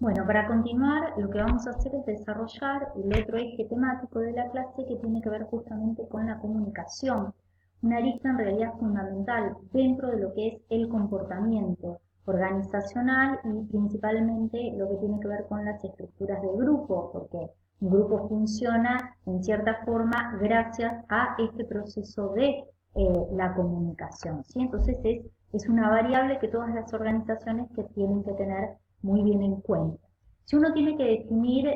Bueno, para continuar, lo que vamos a hacer es desarrollar el otro eje temático de la clase que tiene que ver justamente con la comunicación, una arista en realidad fundamental dentro de lo que es el comportamiento organizacional y principalmente lo que tiene que ver con las estructuras de grupo, porque un grupo funciona en cierta forma gracias a este proceso de la comunicación, ¿sí? Entonces es una variable que todas las organizaciones que tienen que tener muy bien en cuenta. Si uno tiene que definir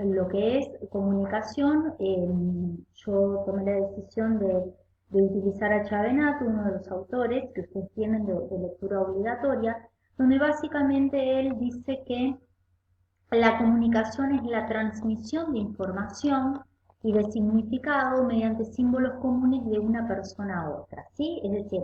lo que es comunicación, yo tomé la decisión de utilizar a Chavenato, uno de los autores que ustedes tienen de lectura obligatoria, donde básicamente él dice que la comunicación es la transmisión de información y de significado mediante símbolos comunes de una persona a otra, ¿sí? Es decir,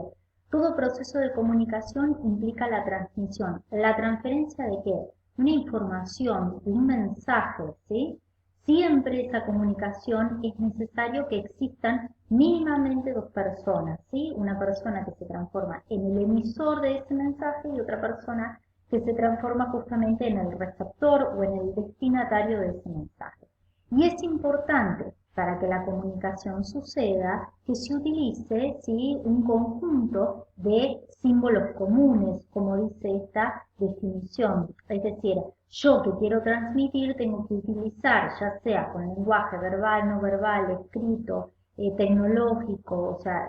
todo proceso de comunicación implica la transmisión, la transferencia de qué? Una información, un mensaje, ¿sí? Siempre esa comunicación es necesario que existan mínimamente dos personas, ¿sí? Una persona que se transforma en el emisor de ese mensaje y otra persona que se transforma justamente en el receptor o en el destinatario de ese mensaje. Y es importante para que la comunicación suceda que se utilice, ¿sí?, un conjunto de símbolos comunes, como dice esta definición. Es decir, yo que quiero transmitir tengo que utilizar, ya sea con lenguaje verbal, no verbal, escrito, tecnológico, o sea,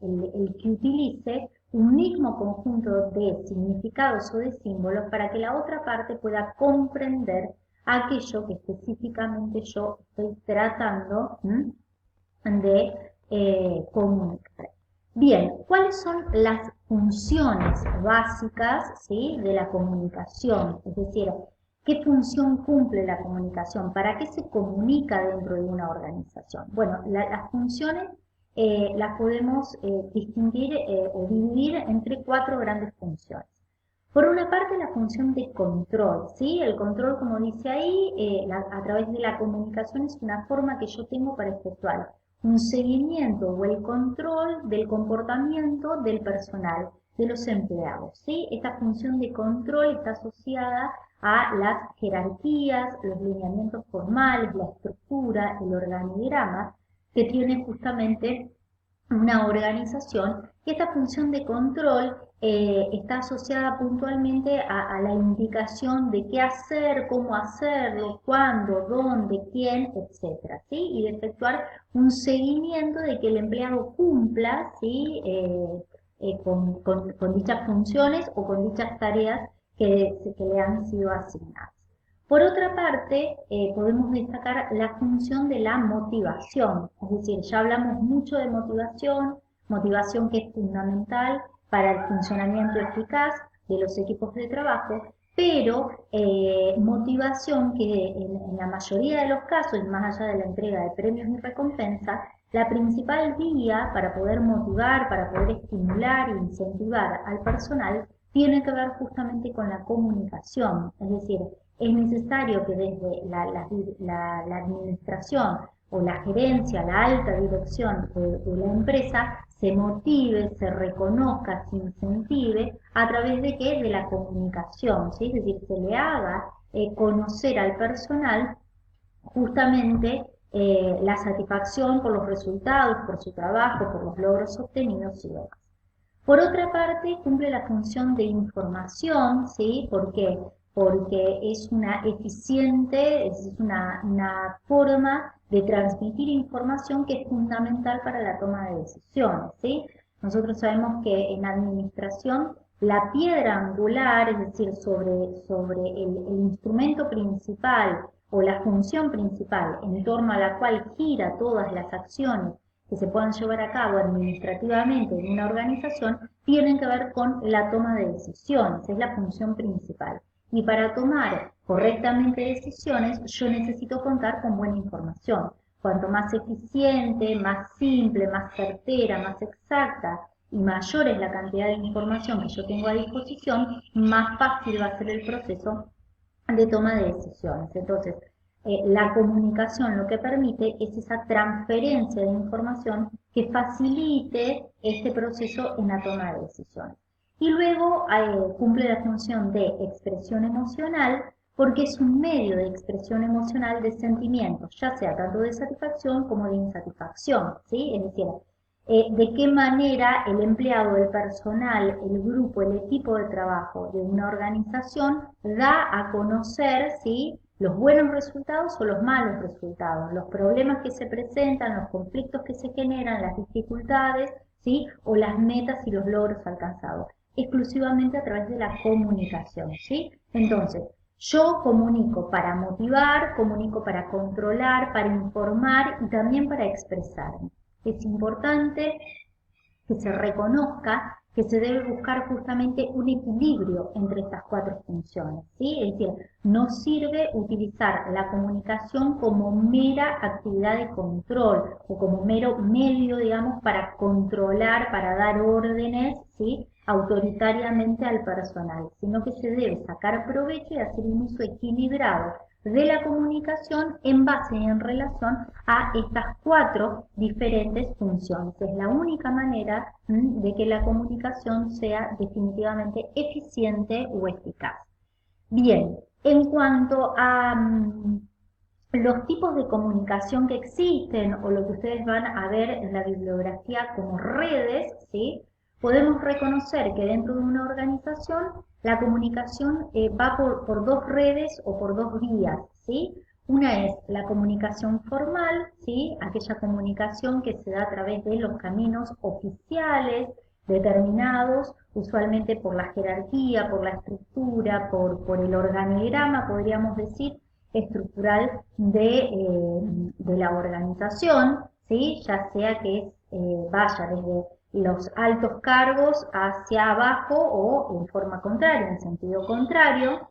el que utilice un mismo conjunto de significados o de símbolos para que la otra parte pueda comprender aquello que específicamente yo estoy tratando de comunicar. Bien, ¿cuáles son las funciones básicas, ¿sí?, de la comunicación? Es decir, ¿qué función cumple la comunicación? ¿Para qué se comunica dentro de una organización? Bueno, las funciones las podemos distinguir o dividir entre cuatro grandes funciones. Por una parte, la función de control, ¿sí? El control, como dice ahí, a través de la comunicación es una forma que yo tengo para efectuar un seguimiento o el control del comportamiento del personal, de los empleados, ¿sí? Esta función de control está asociada a las jerarquías, los lineamientos formales, la estructura, el organigrama que tiene justamente una organización, y esta función de control está asociada puntualmente a la indicación de qué hacer, cómo hacerlo, cuándo, dónde, quién, etcétera, ¿sí? Y de efectuar un seguimiento de que el empleado cumpla, ¿sí?, con dichas funciones o con dichas tareas que le han sido asignadas. Por otra parte, podemos destacar la función de la motivación, es decir, ya hablamos mucho de motivación, motivación que es fundamental para el funcionamiento eficaz de los equipos de trabajo, pero motivación que en la mayoría de los casos, y más allá de la entrega de premios y recompensas, la principal vía para poder motivar, para poder estimular e incentivar al personal tiene que ver justamente con la comunicación, es decir, es necesario que desde la administración o la gerencia, la alta dirección de la empresa, se motive, se reconozca, se incentive a través de qué, de la comunicación, ¿sí? Es decir, se le haga conocer al personal justamente la satisfacción por los resultados, por su trabajo, por los logros obtenidos y demás. Por otra parte, cumple la función de información, ¿sí? ¿Por qué? Porque es una eficiente, es una forma de transmitir información que es fundamental para la toma de decisiones, ¿sí? Nosotros sabemos que en administración la piedra angular, es decir, sobre el instrumento principal o la función principal en torno a la cual gira todas las acciones que se puedan llevar a cabo administrativamente en una organización, tienen que ver con la toma de decisiones, es la función principal. Y para tomar correctamente decisiones, yo necesito contar con buena información. Cuanto más eficiente, más simple, más certera, más exacta y mayor es la cantidad de información que yo tengo a disposición, más fácil va a ser el proceso de toma de decisiones. Entonces, la comunicación lo que permite es esa transferencia de información que facilite este proceso en la toma de decisiones. Y luego cumple la función de expresión emocional porque es un medio de expresión emocional de sentimientos, ya sea tanto de satisfacción como de insatisfacción, ¿sí? Es decir, de qué manera el empleado, el personal, el grupo, el equipo de trabajo de una organización da a conocer, ¿sí?, los buenos resultados o los malos resultados, los problemas que se presentan, los conflictos que se generan, las dificultades, ¿sí?, o las metas y los logros alcanzados, exclusivamente a través de la comunicación, ¿sí? Entonces, yo comunico para motivar, comunico para controlar, para informar y también para expresarme. Es importante que se reconozca que se debe buscar justamente un equilibrio entre estas cuatro funciones, ¿sí? Es decir, no sirve utilizar la comunicación como mera actividad de control o como mero medio, digamos, para controlar, para dar órdenes, ¿sí?, autoritariamente al personal, sino que se debe sacar provecho y hacer un uso equilibrado de la comunicación en base y en relación a estas cuatro diferentes funciones. Es la única manera de que la comunicación sea definitivamente eficiente o eficaz. Bien, en cuanto a los tipos de comunicación que existen o lo que ustedes van a ver en la bibliografía como redes, ¿sí?, podemos reconocer que dentro de una organización la comunicación va por dos redes o por dos vías, ¿sí? Una es la comunicación formal, ¿sí?, aquella comunicación que se da a través de los caminos oficiales determinados, usualmente por la jerarquía, por la estructura, por el organigrama, podríamos decir, estructural de la organización, ¿sí?, ya sea que vaya desde los altos cargos hacia abajo o en forma contraria, en sentido contrario.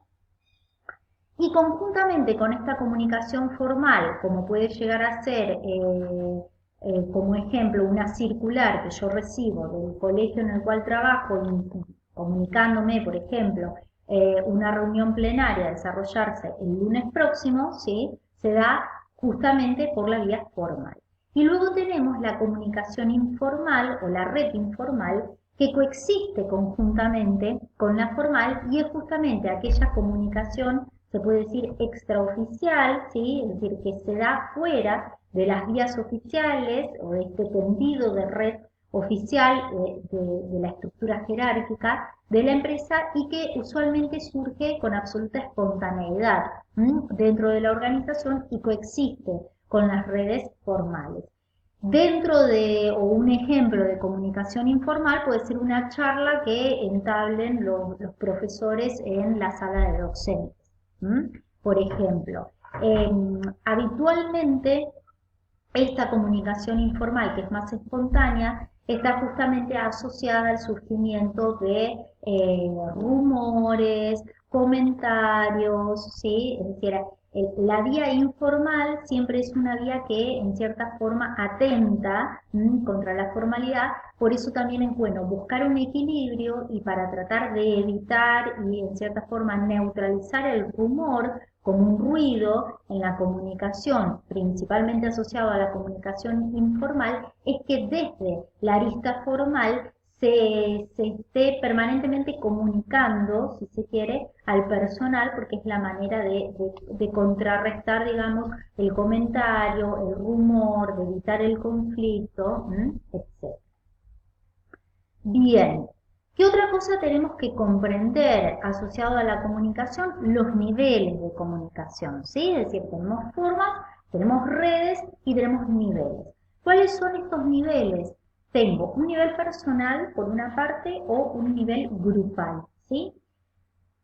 Y conjuntamente con esta comunicación formal, como puede llegar a ser, como ejemplo, una circular que yo recibo del colegio en el cual trabajo, comunicándome, por ejemplo, una reunión plenaria a desarrollarse el lunes próximo, ¿sí?, se da justamente por la vía formal. Y luego tenemos la comunicación informal o la red informal que coexiste conjuntamente con la formal y es justamente aquella comunicación, se puede decir extraoficial, ¿sí?, es decir, que se da fuera de las vías oficiales o de este tendido de red oficial de la estructura jerárquica de la empresa y que usualmente surge con absoluta espontaneidad dentro de la organización y coexiste con las redes formales. Dentro de, o un ejemplo de comunicación informal puede ser una charla que entablen los profesores en la sala de docentes. Por ejemplo, habitualmente esta comunicación informal, que es más espontánea, está justamente asociada al surgimiento de rumores, comentarios, ¿sí? Es decir, la vía informal siempre es una vía que en cierta forma atenta contra la formalidad, por eso también es bueno buscar un equilibrio y para tratar de evitar y en cierta forma neutralizar el rumor como un ruido en la comunicación, principalmente asociado a la comunicación informal, es que desde la arista formal se esté permanentemente comunicando, si se quiere, al personal, porque es la manera de contrarrestar, digamos, el comentario, el rumor, de evitar el conflicto, etc. Bien, ¿qué otra cosa tenemos que comprender asociado a la comunicación? Los niveles de comunicación, ¿sí? Es decir, tenemos formas, tenemos redes y tenemos niveles. ¿Cuáles son estos niveles? Tengo un nivel personal por una parte o un nivel grupal, ¿sí?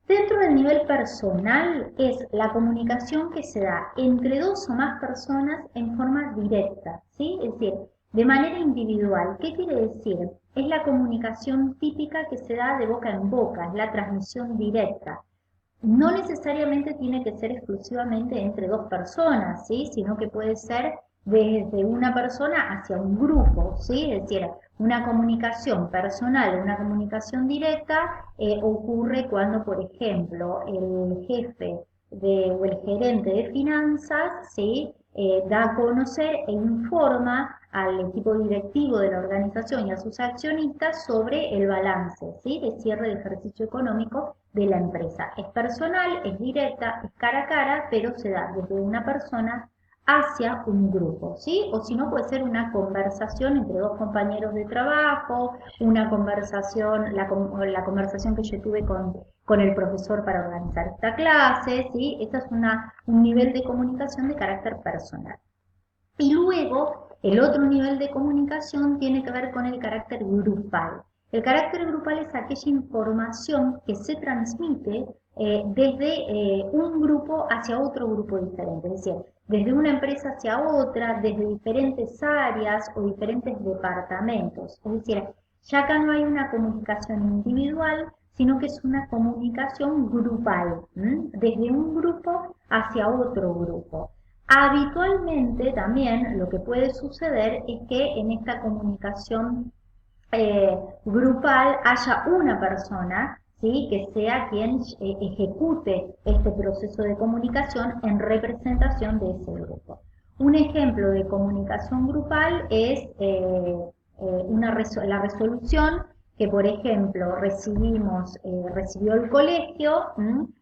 Dentro del nivel personal es la comunicación que se da entre dos o más personas en forma directa, ¿sí? Es decir, de manera individual. ¿Qué quiere decir? Es la comunicación típica que se da de boca en boca, es la transmisión directa. No necesariamente tiene que ser exclusivamente entre dos personas, ¿sí?, sino que puede ser desde una persona hacia un grupo, ¿sí? Es decir, una comunicación personal, una comunicación directa ocurre cuando, por ejemplo, el jefe o el gerente de finanzas, ¿sí?, da a conocer e informa al equipo directivo de la organización y a sus accionistas sobre el balance, ¿sí?, de cierre de ejercicio económico de la empresa. Es personal, es directa, es cara a cara, pero se da desde una persona hacia un grupo, ¿sí? O si no, puede ser una conversación entre dos compañeros de trabajo, una conversación, la conversación que yo tuve con el profesor para organizar esta clase, ¿sí? Esta es un nivel de comunicación de carácter personal. Y luego, el otro nivel de comunicación tiene que ver con el carácter grupal. El carácter grupal es aquella información que se transmite desde un grupo hacia otro grupo diferente, es decir, desde una empresa hacia otra, desde diferentes áreas o diferentes departamentos. Es decir, ya acá no hay una comunicación individual, sino que es una comunicación grupal, desde un grupo hacia otro grupo. Habitualmente también lo que puede suceder es que en esta comunicación grupal haya una persona, ¿sí?, que sea quien ejecute este proceso de comunicación en representación de ese grupo. Un ejemplo de comunicación grupal es la resolución que, por ejemplo, recibió el colegio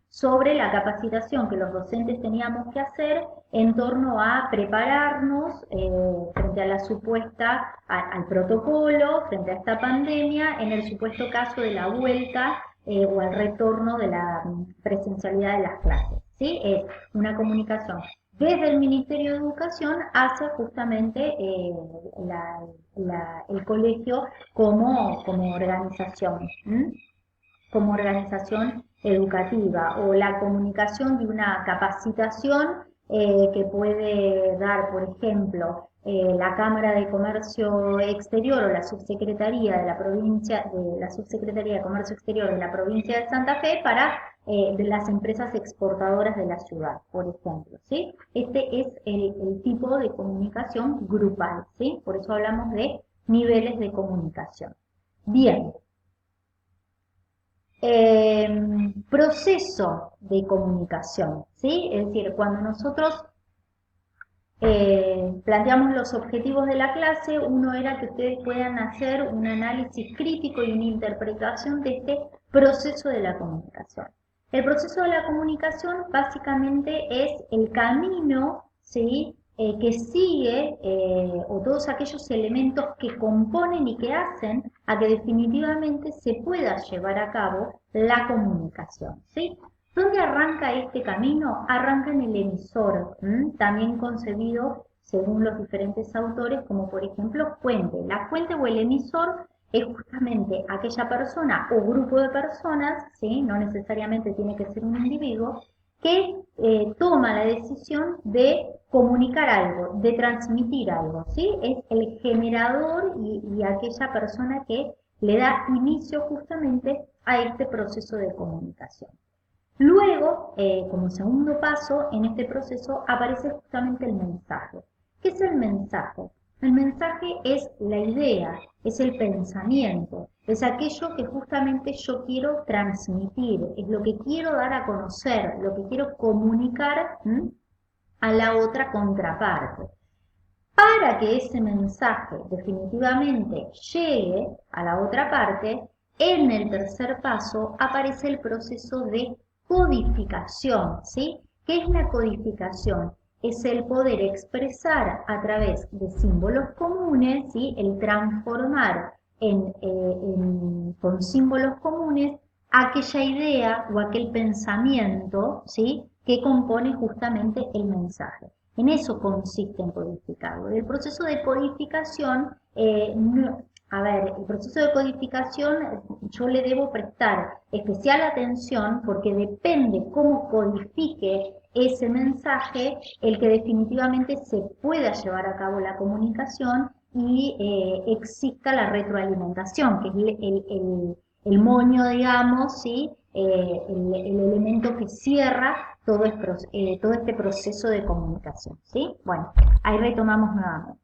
sobre la capacitación que los docentes teníamos que hacer en torno a prepararnos frente a la supuesta, al protocolo, frente a esta pandemia, en el supuesto caso de la vuelta o al retorno de la presencialidad de las clases, ¿sí? Es una comunicación desde el Ministerio de Educación hacia justamente el colegio como organización, como organización educativa, o la comunicación de una capacitación que puede dar, por ejemplo, la Cámara de Comercio Exterior o la Subsecretaría de Comercio Exterior de la provincia de Santa Fe para de las empresas exportadoras de la ciudad, por ejemplo, ¿sí? Este es el tipo de comunicación grupal, ¿sí? Por eso hablamos de niveles de comunicación. Bien. Proceso de comunicación, ¿sí? Es decir, cuando nosotros planteamos los objetivos de la clase, uno era que ustedes puedan hacer un análisis crítico y una interpretación de este proceso de la comunicación. El proceso de la comunicación básicamente es el camino, ¿sí?, que sigue o todos aquellos elementos que componen y que hacen a que definitivamente se pueda llevar a cabo la comunicación, ¿sí? ¿Dónde arranca este camino? Arranca en el emisor, también concebido según los diferentes autores como por ejemplo fuente. La fuente o el emisor es justamente aquella persona o grupo de personas, ¿sí?, no necesariamente tiene que ser un individuo, que toma la decisión de comunicar algo, de transmitir algo, ¿sí? Es el generador y aquella persona que le da inicio justamente a este proceso de comunicación. Luego, como segundo paso, en este proceso aparece justamente el mensaje. ¿Qué es el mensaje? El mensaje es la idea, es el pensamiento, es aquello que justamente yo quiero transmitir, es lo que quiero dar a conocer, lo que quiero comunicar a la otra contraparte. Para que ese mensaje definitivamente llegue a la otra parte, en el tercer paso aparece el proceso de codificación, ¿sí? ¿Qué es la codificación? Es el poder expresar a través de símbolos comunes, ¿sí?, el transformar con símbolos comunes aquella idea o aquel pensamiento, ¿sí?, que compone justamente el mensaje. En eso consiste en codificarlo. El proceso de codificación, el proceso de codificación yo le debo prestar especial atención porque depende cómo codifique ese mensaje el que definitivamente se pueda llevar a cabo la comunicación y exista la retroalimentación, que es el moño, digamos, ¿sí?, el elemento que cierra todo este proceso de comunicación, ¿sí? Bueno, ahí retomamos nuevamente.